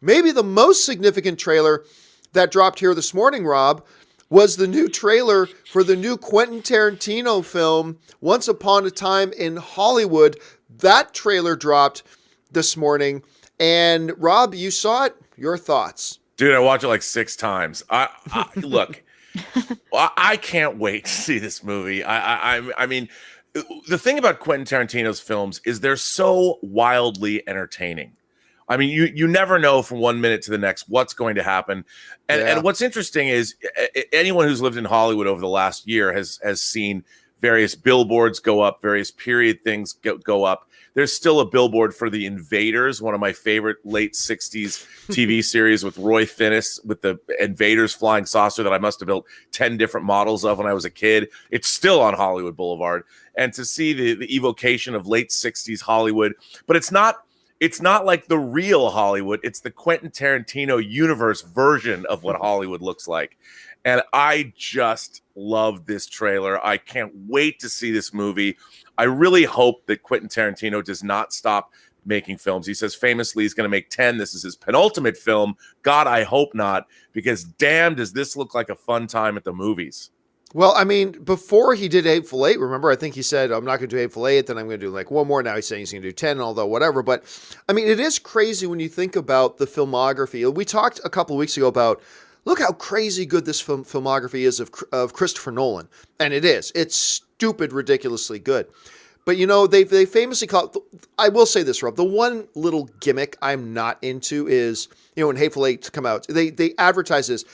maybe the most significant trailer that dropped here this morning, Rob, was the new trailer for the new Quentin Tarantino film, Once Upon a Time in Hollywood. That trailer dropped this morning. And Rob, you saw it. Your thoughts? Dude, I watched it like 6 times. Look, I can't wait to see this movie. I mean, the thing about Quentin Tarantino's films is they're so wildly entertaining. I mean, you never know from 1 minute to the next what's going to happen. And what's interesting is anyone who's lived in Hollywood over the last year has seen various billboards go up, various period things go up. There's still a billboard for The Invaders, one of my favorite late 60s TV series with Roy Finnis with the Invaders flying saucer that I must have built 10 different models of when I was a kid. It's still on Hollywood Boulevard. And to see the evocation of late 60s Hollywood, but it's not like the real Hollywood. It's the Quentin Tarantino universe version of what Hollywood looks like. And I just love this trailer. I can't wait to see this movie. I really hope that Quentin Tarantino does not stop making films. He says famously he's going to make 10. This is his penultimate film. God, I hope not, because damn, does this look like a fun time at the movies. Well, I mean, before he did Hateful Eight, remember, I think he said, I'm not going to do Hateful Eight, then I'm going to do like one more. Now he's saying he's going to do 10, although whatever. But, I mean, it is crazy when you think about the filmography. We talked a couple of weeks ago about, look how crazy good this filmography is of Christopher Nolan. And it is. It's stupid, ridiculously good. But, you know, they famously call it, I will say this, Rob, the one little gimmick I'm not into is, you know, when Hateful Eight come out, they advertise this,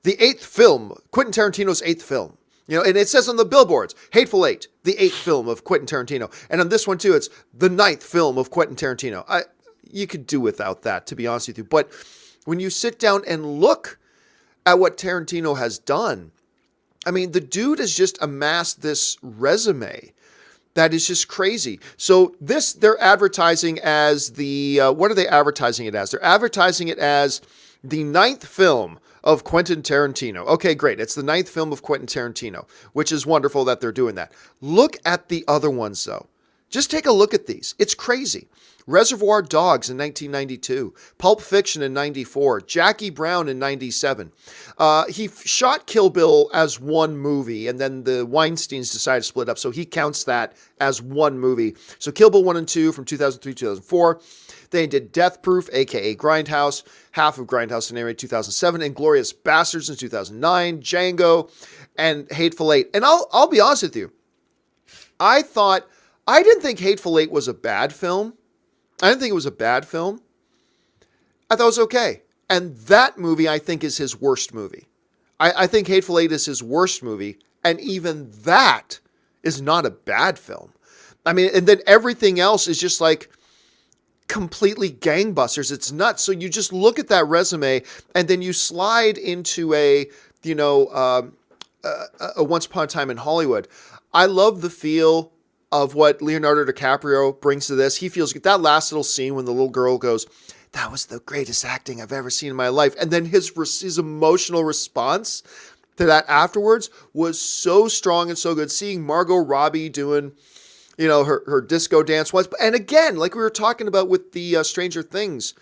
the 8th film, Quentin Tarantino's 8th film. You know, and it says on the billboards, Hateful Eight, the 8th film of Quentin Tarantino. And on this one, too, it's the 9th film of Quentin Tarantino. You could do without that, to be honest with you. But when you sit down and look at what Tarantino has done, I mean, the dude has just amassed this resume that is just crazy. So this, they're advertising as the, what are they advertising it as? They're advertising it as the 9th film of Quentin Tarantino. Okay, great. It's the 9th film of Quentin Tarantino, which is wonderful that they're doing that. Look at the other ones, though. Just take a look at these. It's crazy. Reservoir Dogs in 1992, Pulp Fiction in 94, Jackie Brown in 97. He shot Kill Bill as one movie, and then the Weinsteins decided to split up, so he counts that as one movie. So Kill Bill 1 and 2 from 2003 2004. They did Death Proof, a.k.a. Grindhouse, half of Grindhouse in 2007, Inglourious Basterds in 2009, Django, and Hateful Eight. And I'll be honest with you. I didn't think Hateful Eight was a bad film. I didn't think it was a bad film. I thought it was okay. And that movie, I think, is his worst movie. I think Hateful Eight is his worst movie. And even that is not a bad film. I mean, and then everything else is just like completely gangbusters. It's nuts. So you just look at that resume and then you slide into a Once Upon a Time in Hollywood. I love the feel of what Leonardo DiCaprio brings to this. He feels that last little scene when the little girl goes, that was the greatest acting I've ever seen in my life. And then his emotional response to that afterwards was so strong and so good. Seeing Margot Robbie doing, you know, her disco dance once. And again, like we were talking about with the Stranger Things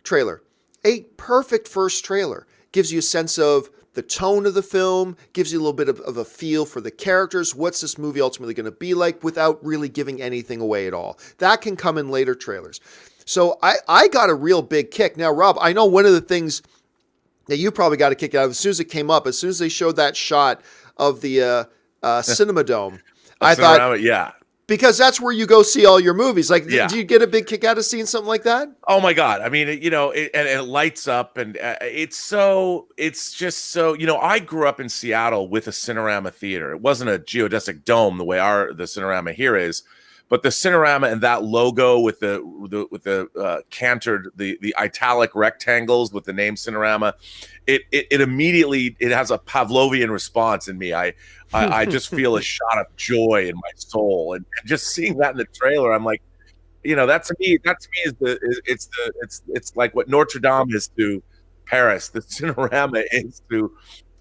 trailer, a perfect first trailer. Gives you a sense of the tone of the film, gives you a little bit of a feel for the characters. What's this movie ultimately going to be like without really giving anything away at all? That can come in later trailers. So I got a real big kick. Now, Rob, I know one of the things that you probably got a kick out of as soon as it came up, as soon as they showed that shot of the Cinema Dome, I thought, yeah. Because that's where you go see all your movies. Like, yeah. Do you get a big kick out of seeing something like that? Oh my God. I mean, you know, it lights up and it's just so, you know, I grew up in Seattle with a Cinerama theater. It wasn't a geodesic dome the way the Cinerama here is, but the Cinerama and that logo with the cantered, the italic rectangles with the name Cinerama, it immediately, it has a Pavlovian response in me. I just feel a shot of joy in my soul, and just seeing that in the trailer, I'm like, you know, that to me is it's like what Notre Dame is to Paris, the Cinerama is to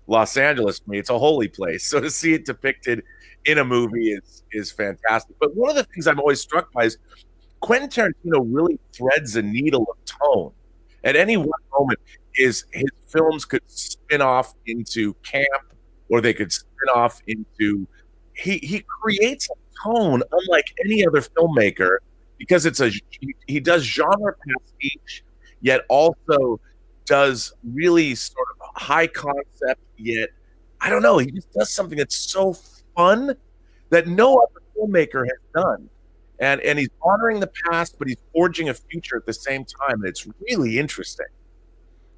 Los Angeles for me. It's a holy place. So to see it depicted in a movie is fantastic. But one of the things I'm always struck by is Quentin Tarantino really threads a needle of tone. At any one moment, his films could spin off into camp, or they could spin off into. He creates a tone unlike any other filmmaker because he does genre pastiche, yet also does really sort of high concept. Yet I don't know, he just does something that's so fun that no other filmmaker has done. And he's honoring the past, but he's forging a future at the same time. And it's really interesting.